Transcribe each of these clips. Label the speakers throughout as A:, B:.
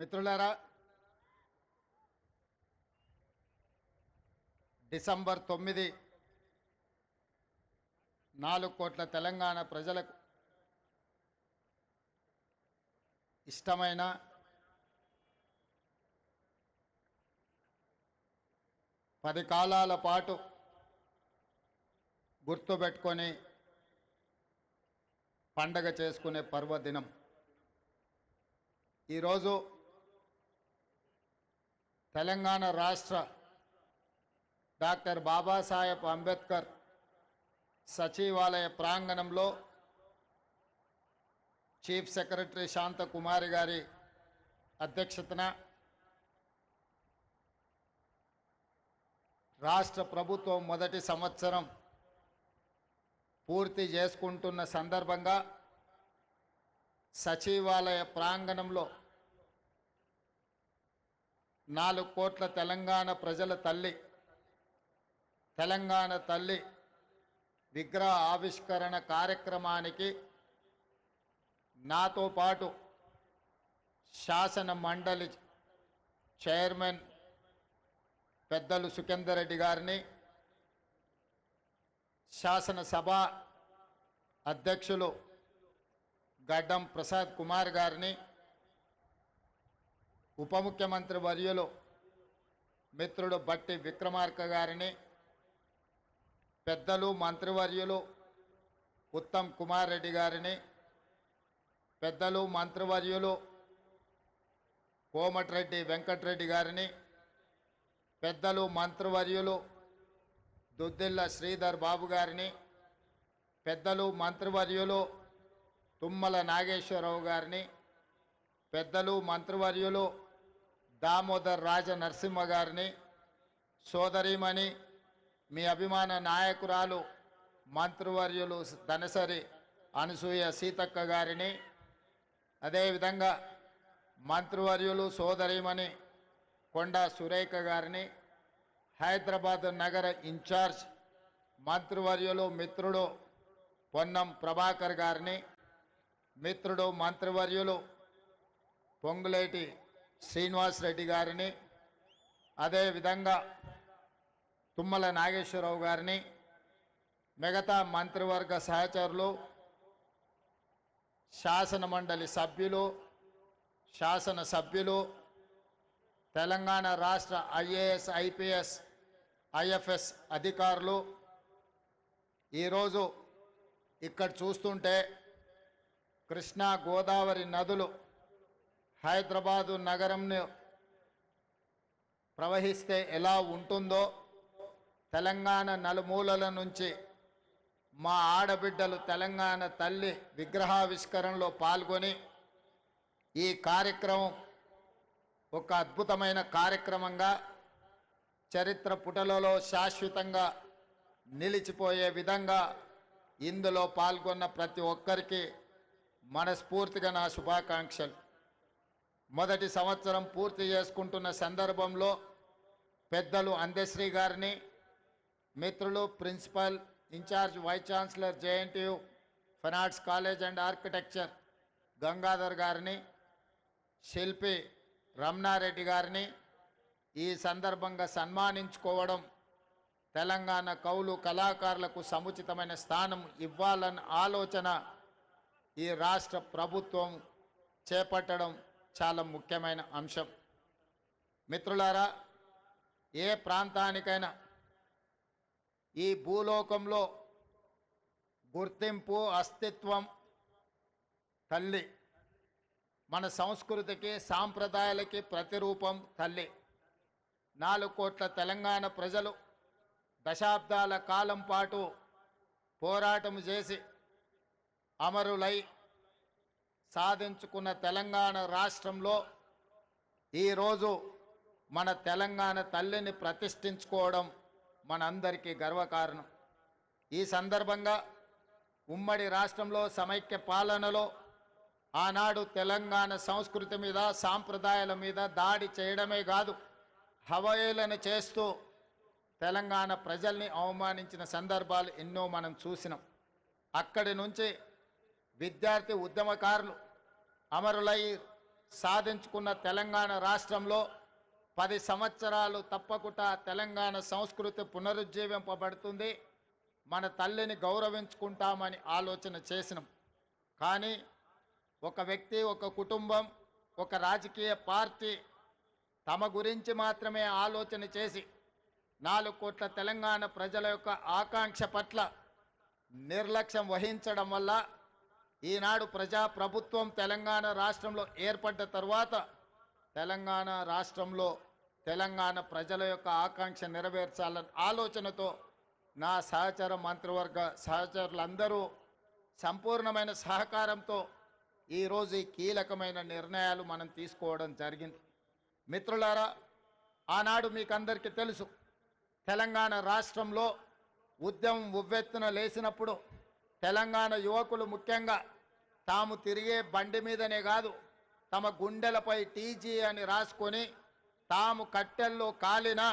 A: మిత్రులారా, డిసెంబర్ 9 4 కోట్ల తెలంగాణ ప్రజలకు ఇష్టమైన పది కాలాల పాటు గుర్తుపెట్టుకొని పండగ చేసుకునే పర్వదినం. ఈరోజు తెలంగాణ రాష్ట్ర డాక్టర్ బాబాసాహెబ్ అంబేద్కర్ సచివాలయ ప్రాంగణంలో చీఫ్ సెక్రటరీ శాంతకుమారి గారి అధ్యక్షతన రాష్ట్ర ప్రభుత్వం మొదటి సంవత్సరం పూర్తి చేసుకుంటున్న సందర్భంగా సచివాలయ ప్రాంగణంలో 4 కోట్ల తెలంగాణ ప్రజల తల్లి, తెలంగాణ తల్లి విగ్రహ ఆవిష్కరణ కార్యక్రమానికి నాతో పాటు శాసన మండలి చైర్మన్ పెద్దలు సుఖేందర్ రెడ్డి గారిని, శాసనసభ అధ్యక్షులు గడ్డం ప్రసాద్ కుమార్ గారిని, ఉప ముఖ్యమంత్రి వర్యులు మిత్రుడు బట్టి విక్రమార్క గారిని, పెద్దలు మంత్రివర్యులు ఉత్తమ్ కుమార్ రెడ్డి గారిని, పెద్దలు మంత్రివర్యులు కోమటిరెడ్డి వెంకటరెడ్డి గారిని, పెద్దలు మంత్రివర్యులు దుద్దిల్ల శ్రీధర్ బాబు గారిని, పెద్దలు మంత్రివర్యులు తుమ్మల నాగేశ్వరరావు గారిని, పెద్దలు మంత్రివర్యులు దామోదర్ రాజ నరసింహ గారిని, సోదరీమణి మీ అభిమాన నాయకురాలు మంత్రివర్యులు ధనసరి అనసూయ సీతక్క గారిని, అదేవిధంగా మంత్రివర్యులు సోదరీమణి కొండా సురేఖ గారిని, హైదరాబాద్ నగర ఇన్ఛార్జ్ మంత్రివర్యులు మిత్రుడు పొన్నం ప్రభాకర్ గారిని, మిత్రుడు మంత్రివర్యులు పొంగులేటి శ్రీనివాస్ రెడ్డి గారిని, అదేవిధంగా తుమ్మల నాగేశ్వరరావు గారిని, మిగతా మంత్రివర్గ సహచరులు, శాసన మండలి సభ్యులు, శాసనసభ్యులు, తెలంగాణ రాష్ట్ర ఐఏఎస్ ఐపీఎస్ ఐఎఫ్ఎస్ అధికారులు, ఈరోజు ఇక్కడ చూస్తుంటే కృష్ణా గోదావరి నదులు హైదరాబాదు నగరంను ప్రవహిస్తే ఎలా ఉంటుందో తెలంగాణ నలుమూలల నుంచి మా ఆడబిడ్డలు తెలంగాణ తల్లి విగ్రహావిష్కరణలో పాల్గొని ఈ కార్యక్రమం ఒక అద్భుతమైన కార్యక్రమంగా చరిత్ర పుటలలో శాశ్వతంగా నిలిచిపోయే విధంగా ఇందులో పాల్గొన్న ప్రతి ఒక్కరికి మనస్ఫూర్తిగా నా శుభాకాంక్షలు. మొదటి సంవత్సరం పూర్తి చేసుకుంటున్న సందర్భంలో పెద్దలు అందశ్రీ గారిని, మిత్రులు principal incharge vice chancellor JNTU fine arts college and architecture Gangadhar గారిని, శిల్పి రమణారెడ్డి గారిని ఈ సందర్భంగా సన్మానించుకోవడం తెలంగాణ కవులు కళాకారులకు సముచితమైన స్థానం ఇవ్వాలన్న ఆలోచన ఈ రాష్ట్ర ప్రభుత్వం చేపట్టడం చాలా ముఖ్యమైన అంశం. మిత్రులారా, ఏ ప్రాంతానికైనా ఈ భూలోకంలో గుర్తింపు అస్తిత్వం తల్లి. మన సంస్కృతికి సాంప్రదాయాలకి ప్రతిరూపం తల్లి. 4 కోట్ల తెలంగాణ ప్రజలు దశాబ్దాల కాలం పాటు పోరాటం చేసి అమరులై సాధించుకున్న తెలంగాణ రాష్ట్రంలో ఈరోజు మన తెలంగాణ తల్లిని ప్రతిష్ఠించుకోవడం మనందరికీ గర్వకారణం. ఈ సందర్భంగా ఉమ్మడి రాష్ట్రంలో సమైక్య పాలనలో ఆనాడు తెలంగాణ సంస్కృతి మీద సాంప్రదాయాల మీద దాడి చేయడమే కాదు, హవయేళన చేస్తూ తెలంగాణ ప్రజల్ని అవమానించిన సందర్భాలు ఎన్నో మనం చూసినాం. అక్కడి నుంచి విద్యార్థి ఉద్యమకారులు అమరులై సాధించుకున్న తెలంగాణ రాష్ట్రంలో 10 సంవత్సరాలు తప్పకుండా తెలంగాణ సంస్కృతి పునరుజ్జీవింపబడుతుంది. మన తల్లిని గౌరవించుకుంటామని ఆలోచన చేసినాం. కానీ ఒక వ్యక్తి, ఒక కుటుంబం, ఒక రాజకీయ పార్టీ తమ గురించి మాత్రమే ఆలోచన చేసి 4 కోట్ల తెలంగాణ ప్రజల యొక్క ఆకాంక్ష పట్ల నిర్లక్ష్యం వహించడం వల్ల ఈనాడు ప్రజాప్రభుత్వం తెలంగాణ రాష్ట్రంలో ఏర్పడ్డ తర్వాత తెలంగాణ రాష్ట్రంలో తెలంగాణ ప్రజల యొక్క ఆకాంక్ష నెరవేర్చాలన్న ఆలోచనతో నా సహచర మంత్రివర్గ సహచరులందరూ సంపూర్ణమైన సహకారంతో ఈరోజు ఈ కీలకమైన నిర్ణయాలు మనం తీసుకోవడం జరిగింది. మిత్రులారా, ఆనాడు మీకు అందరికీ తెలుసు, తెలంగాణ రాష్ట్రంలో ఉద్యమం ఉవ్వెత్తున లేచినప్పుడు తెలంగాణ యువకులు ముఖ్యంగా తాము తిరిగే బండి మీదనే కాదు, తమ గుండెలపై టీజీ అని రాసుకొని తాము కట్టెల్లో కాలిన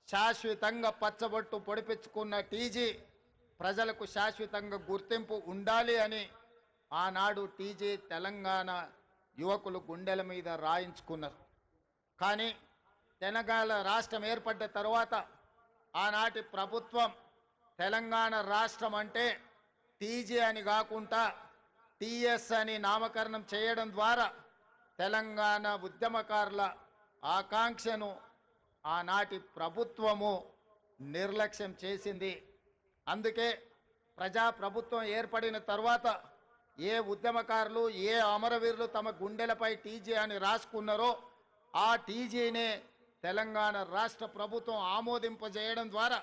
A: శాశ్వతంగా పచ్చబొట్టు పొడిపించుకున్న టీజీ ప్రజలకు శాశ్వతంగా గుర్తింపు ఉండాలి అని ఆనాడు టీజీ తెలంగాణ యువకులు గుండెల మీద రాయించుకున్నారు. కానీ తెలంగాణ రాష్ట్రం ఏర్పడ్డ తర్వాత ఆనాటి ప్రభుత్వం తెలంగాణ రాష్ట్రం అంటే టీజీ అని కాకుండా టీఎస్ అని నామకరణం చేయడం ద్వారా తెలంగాణ ఉద్యమకారుల ఆకాంక్షను ఆనాటి ప్రభుత్వము నిర్లక్ష్యం చేసింది. అందుకే ప్రజాప్రభుత్వం ఏర్పడిన తర్వాత ఏ ఉద్యమకారులు, ఏ అమరవీరులు తమ గుండెలపై టీజీ అని రాసుకున్నారో ఆ టీజీనే తెలంగాణ రాష్ట్ర ప్రభుత్వం ఆమోదింపజేయడం ద్వారా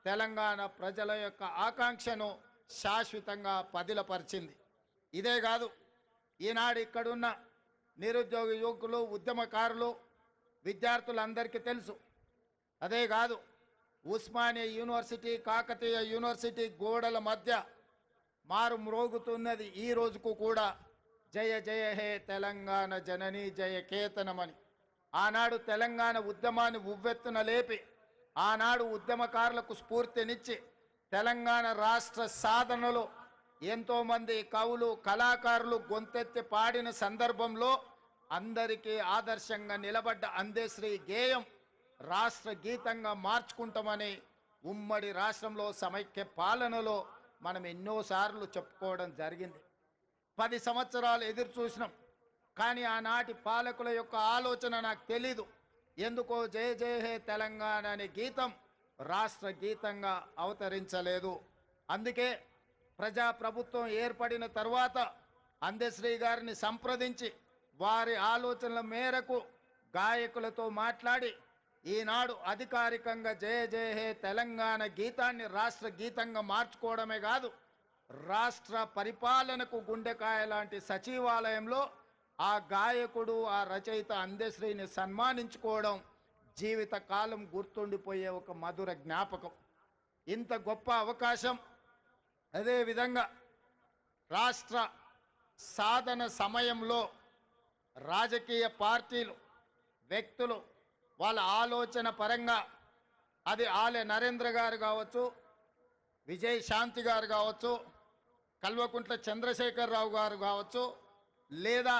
A: తెలంగాణ ప్రజల యొక్క ఆకాంక్షను శాశ్వతంగా పదిలపరిచింది. ఇదే కాదు, ఈనాడు ఇక్కడున్న నిరుద్యోగ యువకులు, ఉద్యమకారులు, విద్యార్థులందరికీ తెలుసు. అదే కాదు, ఉస్మానియా యూనివర్సిటీ, కాకతీయ యూనివర్సిటీ గోడల మధ్య మారు మ్రోగుతున్నది ఈ రోజుకు కూడా జయ జయ హే తెలంగాణ జనని జయ కేతనమని. ఆనాడు తెలంగాణ ఉద్యమాన్ని ఉవ్వెత్తున లేపి ఆనాడు ఉద్యమకారులకు స్ఫూర్తినిచ్చి తెలంగాణ రాష్ట్ర సాధనలో ఎంతోమంది కవులు, కళాకారులు గొంతెత్తి పాడిన సందర్భంలో అందరికీ ఆదర్శంగా నిలబడ్డ అందశ్రీ గేయం రాష్ట్ర గీతంగా మార్చుకుంటామని ఉమ్మడి రాష్ట్రంలో సమైక్య పాలనలో మనం ఎన్నోసార్లు చెప్పుకోవడం జరిగింది. 10 సంవత్సరాలు ఎదురు చూసినాం. కానీ ఆనాటి పాలకుల యొక్క ఆలోచన నాకు తెలీదు. ఎందుకో జయ జయ హే తెలంగాణ అనే గీతం రాష్ట్ర గీతంగా అవతరించలేదు. అందుకే ప్రజాప్రభుత్వం ఏర్పడిన తర్వాత అందశ్రీ గారిని సంప్రదించి వారి ఆలోచనల మేరకు గాయకులతో మాట్లాడి ఈనాడు అధికారికంగా జయ జయ హే తెలంగాణ గీతాన్ని రాష్ట్ర గీతంగా మార్చుకోవడమే కాదు, రాష్ట్ర పరిపాలనకు గుండెకాయ లాంటి సచివాలయంలో ఆ గాయకుడు, ఆ రచయిత అందశ్రీని సన్మానించుకోవడం జీవితకాలం గుర్తుండిపోయే ఒక మధుర జ్ఞాపకం. ఇంత గొప్ప అవకాశం, అదేవిధంగా రాష్ట్ర సాధన సమయంలో రాజకీయ పార్టీలు, వ్యక్తులు వాళ్ళ ఆలోచన పరంగా అది ఆలె నరేంద్ర గారు కావచ్చు, విజయ్ శాంతి గారు కావచ్చు, కల్వకుంట్ల చంద్రశేఖరరావు గారు కావచ్చు, లేదా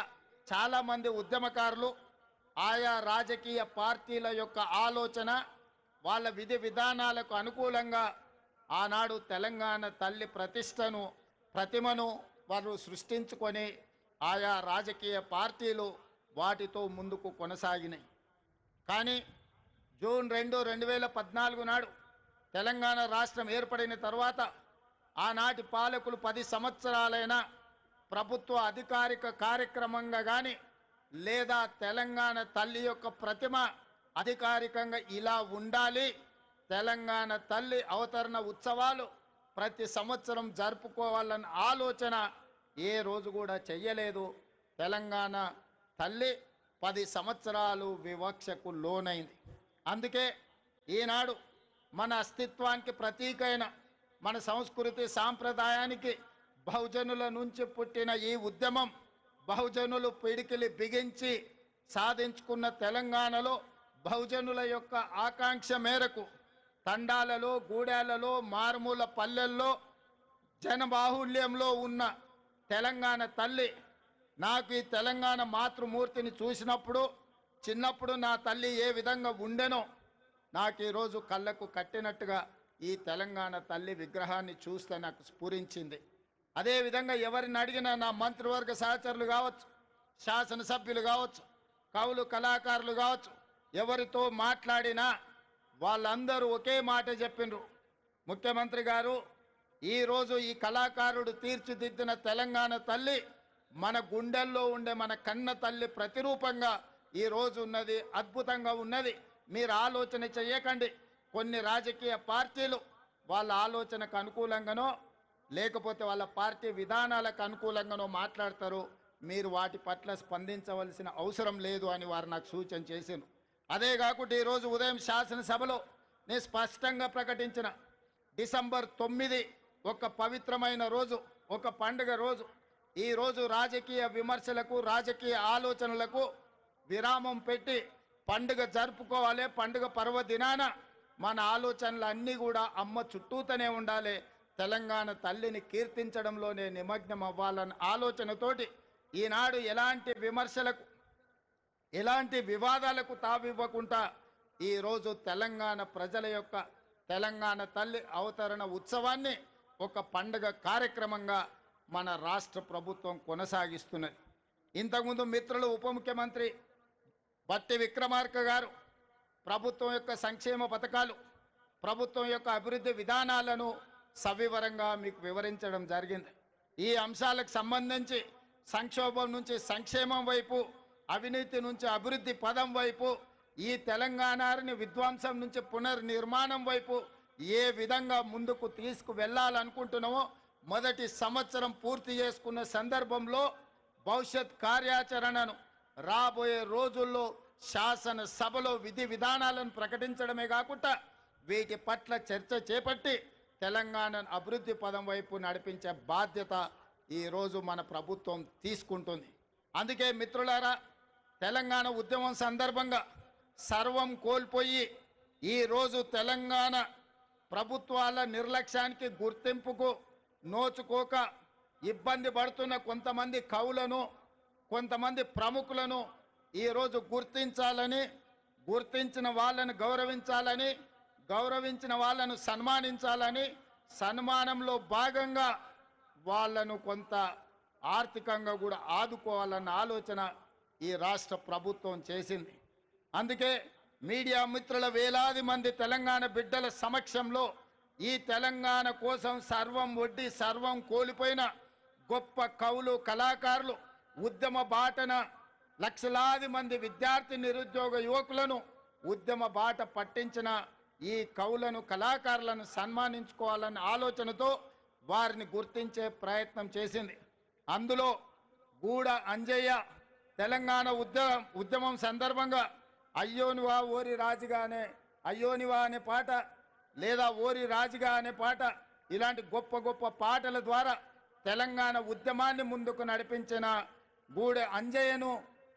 A: చాలామంది ఉద్యమకారులు ఆయా రాజకీయ పార్టీల యొక్క ఆలోచన, వాళ్ళ విధి విధానాలకు అనుకూలంగా ఆనాడు తెలంగాణ తల్లి ప్రతిమను వారు సృష్టించుకొని ఆయా రాజకీయ పార్టీలు వాటితో ముందుకు కొనసాగినాయి. కానీ జూన్ 2, 2014 నాడు తెలంగాణ రాష్ట్రం ఏర్పడిన తర్వాత ఆనాటి పాలకులు 10 సంవత్సరాలైనా ప్రభుత్వ అధికారిక కార్యక్రమంగా కానీ లేదా తెలంగాణ తల్లి యొక్క ప్రతిమ అధికారికంగా ఇలా ఉండాలి, తెలంగాణ తల్లి అవతరణ ఉత్సవాలు ప్రతి సంవత్సరం జరుపుకోవాలన్న ఆలోచన ఏ రోజు కూడా చెయ్యలేదు. తెలంగాణ తల్లి 10 సంవత్సరాలు వివక్షకు లోనైంది. అందుకే ఈనాడు మన అస్తిత్వానికి ప్రతీకైన, మన సంస్కృతి సాంప్రదాయానికి బహుజనుల నుంచి పుట్టిన ఈ ఉద్యమం బహుజనులు పిడికిలి బిగించి సాధించుకున్న తెలంగాణలో బహుజనుల యొక్క ఆకాంక్ష మేరకు తండాలలో, గూడాలలో, మారుమూల పల్లెల్లో జనబాహుళ్యంలో ఉన్న తెలంగాణ తల్లి నాకు ఈ తెలంగాణ మాతృమూర్తిని చూసినప్పుడు చిన్నప్పుడు నా తల్లి ఏ విధంగా ఉండెనో నాకు ఈరోజు కళ్ళకు కట్టినట్టుగా ఈ తెలంగాణ తల్లి విగ్రహాన్ని చూస్తే నాకు స్ఫురించింది. అదేవిధంగా ఎవరిని అడిగినా నా మంత్రివర్గ సహచరులు కావచ్చు, శాసనసభ్యులు కావచ్చు, కవులు కళాకారులు కావచ్చు, ఎవరితో మాట్లాడినా వాళ్ళందరూ ఒకే మాట చెప్పిండ్రు, ముఖ్యమంత్రి గారు ఈరోజు ఈ కళాకారుడు తీర్చిదిద్దిన తెలంగాణ తల్లి మన గుండెల్లో ఉండే మన కన్న తల్లి ప్రతిరూపంగా ఈరోజు ఉన్నది, అద్భుతంగా ఉన్నది. మీరు ఆలోచన చేయకండి. కొన్ని రాజకీయ పార్టీలు వాళ్ళ ఆలోచనకు అనుకూలంగానో లేకపోతే వాళ్ళ పార్టీ విధానాలకు అనుకూలంగానో మాట్లాడతారు. మీరు వాటి పట్ల స్పందించవలసిన అవసరం లేదు అని వారు నాకు సూచన చేశారు. అదే కాకుండా ఈరోజు ఉదయం శాసనసభలో నేను స్పష్టంగా ప్రకటించిన డిసెంబర్ 9 ఒక పవిత్రమైన రోజు, ఒక పండుగ రోజు. ఈరోజు రాజకీయ విమర్శలకు రాజకీయ ఆలోచనలకు విరామం పెట్టి పండుగ జరుపుకోవాలి. పండుగ పర్వదినాన మన ఆలోచనలు అన్నీ కూడా అమ్మ చుట్టూతోనే ఉండాలి, తెలంగాణ తల్లిని కీర్తించడంలోనే నిమగ్నం అవ్వాలన్న ఆలోచనతోటి ఈనాడు ఎలాంటి విమర్శలకు ఎలాంటి వివాదాలకు తావివ్వకుండా ఈరోజు తెలంగాణ ప్రజల యొక్క తెలంగాణ తల్లి అవతరణ ఉత్సవాన్ని ఒక పండుగ కార్యక్రమంగా మన రాష్ట్ర ప్రభుత్వం కొనసాగిస్తున్నది. ఇంతకుముందు మిత్రులు ఉప ముఖ్యమంత్రి బట్టి విక్రమార్క గారు ప్రభుత్వం యొక్క సంక్షేమ పథకాలు, ప్రభుత్వం యొక్క అభివృద్ధి విధానాలను సవివరంగా మీకు వివరించడం జరిగింది. ఈ అంశాలకు సంబంధించి సంక్షోభం నుంచి సంక్షేమం వైపు, అవినీతి నుంచి అభివృద్ధి పదం వైపు, ఈ తెలంగాణని విధ్వంసం నుంచి పునర్నిర్మాణం వైపు ఏ విధంగా ముందుకు తీసుకువెళ్ళాలనుకుంటున్నామో మొదటి సంవత్సరం పూర్తి చేసుకున్న సందర్భంలో భవిష్యత్ కార్యాచరణను రాబోయే రోజుల్లో శాసనసభలో విధి విధానాలను ప్రకటించడమే కాకుండా వీటి పట్ల చర్చ చేపట్టి తెలంగాణను అభివృద్ధి పదం వైపు నడిపించే బాధ్యత ఈరోజు మన ప్రభుత్వం తీసుకుంటుంది. అందుకే మిత్రులారా, తెలంగాణ ఉద్యమం సందర్భంగా సర్వం కోల్పోయి ఈరోజు తెలంగాణ ప్రభుత్వాల నిర్లక్ష్యానికి గుర్తింపుకు నోచుకోక ఇబ్బంది పడుతున్న కొంతమంది కవులను, కొంతమంది ప్రముఖులను ఈరోజు గుర్తించాలని, గుర్తించిన వాళ్ళను గౌరవించాలని, గౌరవించిన వాళ్ళను సన్మానించాలని, సన్మానంలో భాగంగా వాళ్ళను కొంత ఆర్థికంగా కూడా ఆదుకోవాలన్న ఆలోచన ఈ రాష్ట్ర ప్రభుత్వం చేసింది. అందుకే మీడియా మిత్రుల వేలాది మంది తెలంగాణ బిడ్డల సమక్షంలో ఈ తెలంగాణ కోసం సర్వం ఒడ్డి సర్వం కోల్పోయిన గొప్ప కవులు కళాకారులు, ఉద్యమ బాటన లక్షలాది మంది విద్యార్థి నిరుద్యోగ యువకులను ఉద్యమ బాట పట్టించిన ఈ కవులను కళాకారులను సన్మానించుకోవాలన్న ఆలోచనతో వారిని గుర్తించే ప్రయత్నం చేసింది. అందులో గూడ అంజయ్య తెలంగాణ ఉద్యమం సందర్భంగా అయ్యోనివా ఓరి రాజుగానే, అయ్యోనివా అనే పాట లేదా ఓరి రాజుగా అనే పాట, ఇలాంటి గొప్ప గొప్ప పాటల ద్వారా తెలంగాణ ఉద్యమాన్ని ముందుకు నడిపించిన గూడె అంజయ్యను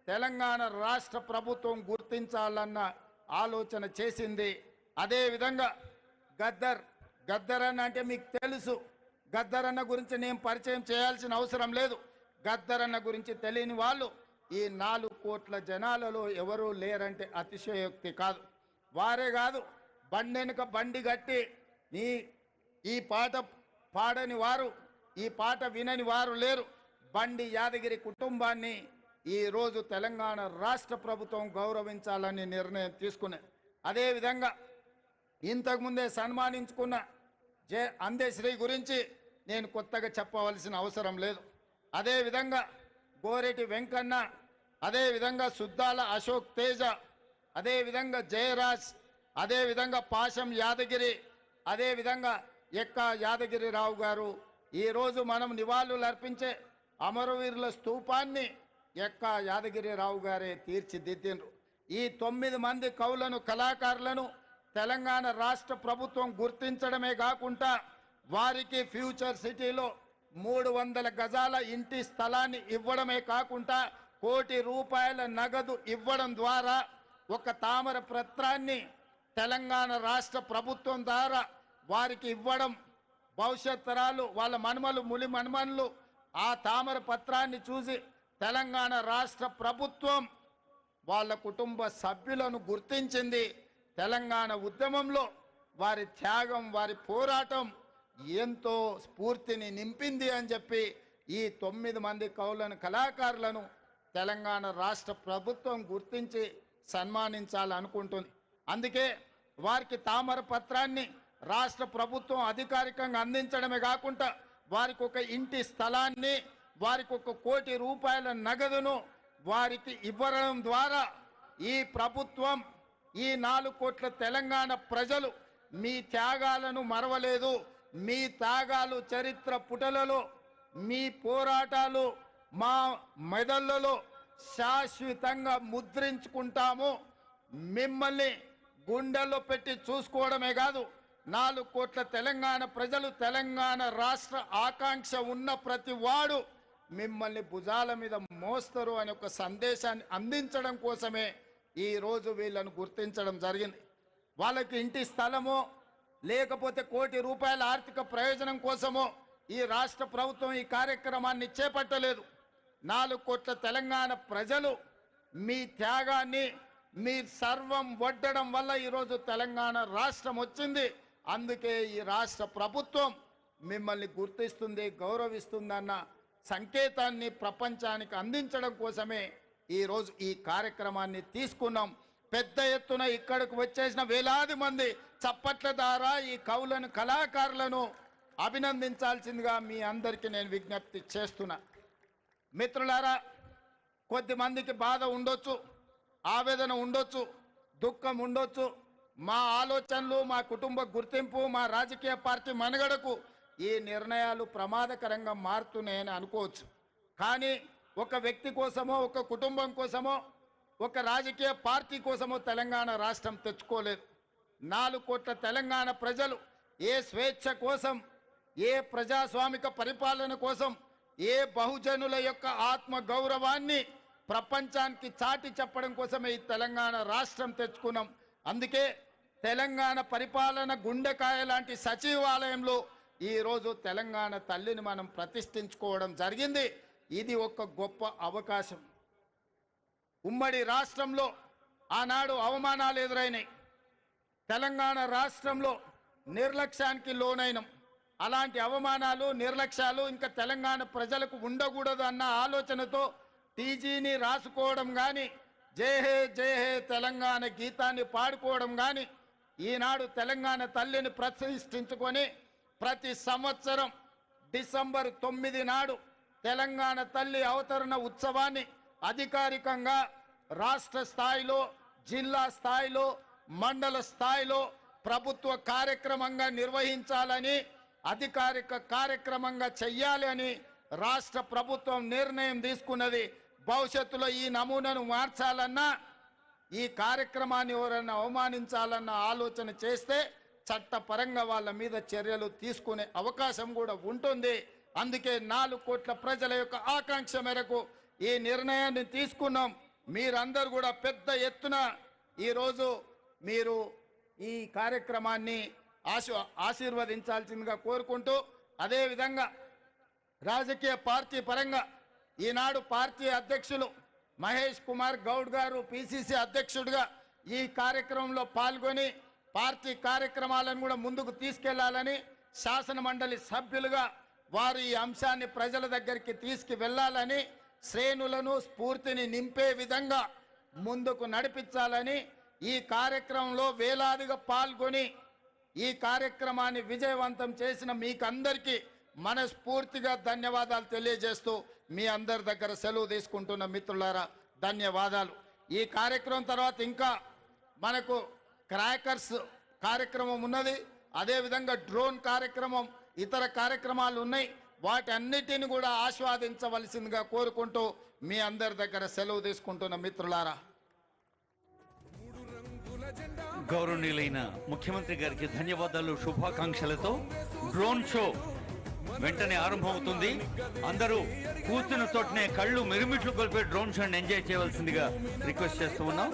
A: తెలంగాణ రాష్ట్ర ప్రభుత్వం గుర్తించాలన్న ఆలోచన చేసింది. అదేవిధంగా గద్దర్ అన్న అంటే మీకు తెలుసు, గద్దర్ అన్న గురించి నేను పరిచయం చేయాల్సిన అవసరం లేదు. గద్దర్ అన్న గురించి తెలియని వాళ్ళు ఈ 4 కోట్ల జనాలలో ఎవరూ లేరంటే అతిశయోక్తి కాదు. వారే కాదు, బండెనుక బండి కట్టి ఈ పాట పాడని వారు, ఈ పాట వినని వారు లేరు. బండి యాదగిరి కుటుంబాన్ని ఈరోజు తెలంగాణ రాష్ట్ర ప్రభుత్వం గౌరవించాలని నిర్ణయం తీసుకున్నది. అదేవిధంగా ఇంతకుముందే సన్మానించుకున్న అందశ్రీ గురించి నేను కొత్తగా చెప్పవలసిన అవసరం లేదు. అదేవిధంగా గోరెటి వెంకన్న, అదేవిధంగా సుద్దాల అశోక్ తేజ, అదేవిధంగా జయరాజ్, అదేవిధంగా పాశం యాదగిరి, అదేవిధంగా ఎక్క యాదగిరిరావు గారు ఈరోజు మనం నివాళులు అర్పించే అమరవీరుల స్తూపాన్ని ఎక్క యాదగిరిరావు గారే తీర్చిదిద్దిండ్రు. ఈ 9 మంది కవులను కళాకారులను తెలంగాణ రాష్ట్ర ప్రభుత్వం గుర్తించడమే కాకుండా వారికి ఫ్యూచర్ సిటీలో 300 గజాల ఇంటి స్థలాన్ని ఇవ్వడమే కాకుండా ₹1 కోటి నగదు ఇవ్వడం ద్వారా ఒక తామర పత్రాన్ని తెలంగాణ రాష్ట్ర ప్రభుత్వం ద్వారా వారికి ఇవ్వడం, భవిష్యత్ తరాలు వాళ్ళ మనుమలు ములి మనుమనులు ఆ తామర పత్రాన్ని చూసి తెలంగాణ రాష్ట్ర ప్రభుత్వం వాళ్ళ కుటుంబ సభ్యులను గుర్తించింది. తెలంగాణ ఉద్యమంలో వారి త్యాగం, వారి పోరాటం ఎంతో స్ఫూర్తిని నింపింది అని చెప్పి ఈ 9 మంది కవులను కళాకారులను తెలంగాణ రాష్ట్ర ప్రభుత్వం గుర్తించి సన్మానించాలనుకుంటుంది. అందుకే వారికి తామర పత్రాన్ని రాష్ట్ర ప్రభుత్వం అధికారికంగా అందించడమే కాకుండా వారికి ఒక ఇంటి స్థలాన్ని, వారికి 1 కోటి రూపాయల నగదును వారికి ఇవ్వడం ద్వారా ఈ ప్రభుత్వం, ఈ 4 కోట్ల తెలంగాణ ప్రజలు మీ త్యాగాలను మరవలేదు. మీ త్యాగాలు చరిత్ర పుటలలో, మీ పోరాటాలు మా మెదళ్లలో శాశ్వతంగా ముద్రించుకుంటాము. మిమ్మల్ని గుండెల్లో పెట్టి చూసుకోవడమే కాదు, 4 కోట్ల తెలంగాణ ప్రజలు, తెలంగాణ రాష్ట్ర ఆకాంక్ష ఉన్న ప్రతి వాడు మిమ్మల్ని భుజాల మీద మోస్తారు అనే ఒక సందేశాన్ని అందించడం కోసమే ఈరోజు వీళ్ళను గుర్తించడం జరిగింది. వాళ్ళకి ఇంటి స్థలమో లేకపోతే 1 కోటి రూపాయల ఆర్థిక ప్రయోజనం కోసమో ఈ రాష్ట్ర ప్రభుత్వం ఈ కార్యక్రమాన్ని చేపట్టలేదు. 4 కోట్ల తెలంగాణ ప్రజలు మీ త్యాగాన్ని, మీ సర్వం వడ్డడం వల్ల ఈరోజు తెలంగాణ రాష్ట్రం వచ్చింది. అందుకే ఈ రాష్ట్ర ప్రభుత్వం మిమ్మల్ని గుర్తిస్తుంది, గౌరవిస్తుందన్న సంకేతాన్ని ప్రపంచానికి అందించడం కోసమే ఈరోజు ఈ కార్యక్రమాన్ని తీసుకున్నాం. పెద్ద ఎత్తున ఇక్కడికి వచ్చేసిన వేలాది మంది చప్పట్ల ద్వారా ఈ కవులను, కళాకారులను అభినందించాల్సిందిగా మీ అందరికీ నేను విజ్ఞప్తి చేస్తున్నా. మిత్రులారా, కొద్దిమందికి బాధ ఉండొచ్చు, ఆవేదన ఉండొచ్చు, దుఃఖం ఉండొచ్చు. మా ఆలోచనలు, మా కుటుంబ గుర్తింపు, మా రాజకీయ పార్టీ మనుగడకు ఈ నిర్ణయాలు ప్రమాదకరంగా మారుతున్నాయని అనుకోవచ్చు. కానీ ఒక వ్యక్తి కోసమో, ఒక కుటుంబం కోసమో, ఒక రాజకీయ పార్టీ కోసమో తెలంగాణ రాష్ట్రం తెచ్చుకోలేదు. 4 కోట్ల తెలంగాణ ప్రజలు ఏ స్వేచ్ఛ కోసం, ఏ ప్రజాస్వామిక పరిపాలన కోసం, ఏ బహుజనుల యొక్క ఆత్మ గౌరవాన్ని ప్రపంచానికి చాటి చెప్పడం కోసమే ఈ తెలంగాణ రాష్ట్రం తెచ్చుకున్నాం. అందుకే తెలంగాణ పరిపాలన గుండెకాయ లాంటి సచివాలయంలో ఈరోజు తెలంగాణ తల్లిని మనం ప్రతిష్ఠించుకోవడం జరిగింది. ఇది ఒక గొప్ప అవకాశం. ఉమ్మడి రాష్ట్రంలో ఆనాడు అవమానాలు ఎదురైనాయి. తెలంగాణ రాష్ట్రంలో నిర్లక్ష్యానికి లోనైనం. అలాంటి అవమానాలు, నిర్లక్ష్యాలు ఇంకా తెలంగాణ ప్రజలకు ఉండకూడదు అన్న ఆలోచనతో టీజీని రాసుకోవడం కానీ, జై హే జై హే తెలంగాణ గీతాన్ని పాడుకోవడం కానీ, ఈనాడు తెలంగాణ తల్లిని ప్రతిష్ఠించుకొని ప్రతి సంవత్సరం డిసెంబర్ 9 నాడు తెలంగాణ తల్లి అవతరణ ఉత్సవాన్ని అధికారికంగా రాష్ట్ర స్థాయిలో, జిల్లా స్థాయిలో, మండల స్థాయిలో ప్రభుత్వ కార్యక్రమంగా నిర్వహించాలని, అధికారిక కార్యక్రమంగా చెయ్యాలి అని రాష్ట్ర ప్రభుత్వం నిర్ణయం తీసుకున్నది. భవిష్యత్తులో ఈ నమూనాను మార్చాలన్నా, ఈ కార్యక్రమాన్ని ఎవరన్నా అవమానించాలన్న ఆలోచన చేస్తే చట్టపరంగా వాళ్ళ మీద చర్యలు తీసుకునే అవకాశం కూడా ఉంటుంది. అందుకే 4 కోట్ల ప్రజల యొక్క ఆకాంక్ష మేరకు ఈ నిర్ణయాన్ని తీసుకున్నాం. మీరందరూ కూడా పెద్ద ఎత్తున ఈరోజు మీరు ఈ కార్యక్రమాన్ని ఆశీర్వదించాల్సిందిగా కోరుకుంటూ, అదేవిధంగా రాజకీయ పార్టీ పరంగా ఈనాడు పార్టీ అధ్యక్షులు మహేష్ కుమార్ గౌడ్ గారు పిసిసి అధ్యక్షుడిగా ఈ కార్యక్రమంలో పాల్గొని పార్టీ కార్యక్రమాలను కూడా ముందుకు తీసుకెళ్లాలని, శాసన మండలి సభ్యులుగా వారు ఈ అంశాన్ని ప్రజల దగ్గరికి తీసుకువెళ్లాలని, శ్రేణులను స్ఫూర్తిని నింపే విధంగా ముందుకు నడిపించాలని, ఈ కార్యక్రమంలో వేలాదిగా పాల్గొని ఈ కార్యక్రమాన్ని విజయవంతం చేసిన మీకందరికీ మనస్ఫూర్తిగా ధన్యవాదాలు తెలియజేస్తూ మీ అందరి దగ్గర సెలవు తీసుకుంటున్న మిత్రులారా, ధన్యవాదాలు. ఈ కార్యక్రమం తర్వాత ఇంకా మనకు క్రాకర్స్ కార్యక్రమం ఉన్నది, అదేవిధంగా డ్రోన్ కార్యక్రమం, ఇతర కార్యక్రమాలు ఉన్నాయి. వాటన్నిటిని కూడా ఆస్వాదించవలసిందిగా కోరుకుంటూ మీ అందరి దగ్గర సెలవు తీసుకుంటున్న మిత్రులారా.
B: గౌరవనీయులైన ముఖ్యమంత్రి గారికి ధన్యవాదాలు, శుభాకాంక్షలతో డ్రోన్ షో వెంటనే ఆరంభమవుతుంది. అందరూ కూర్చున్న చోటనే కళ్ళు మిరుమిట్లు కొలిపే డ్రోన్ షోని ఎంజాయ్ చేయవలసిందిగా రిక్వెస్ట్ చేస్తూ ఉన్నాం.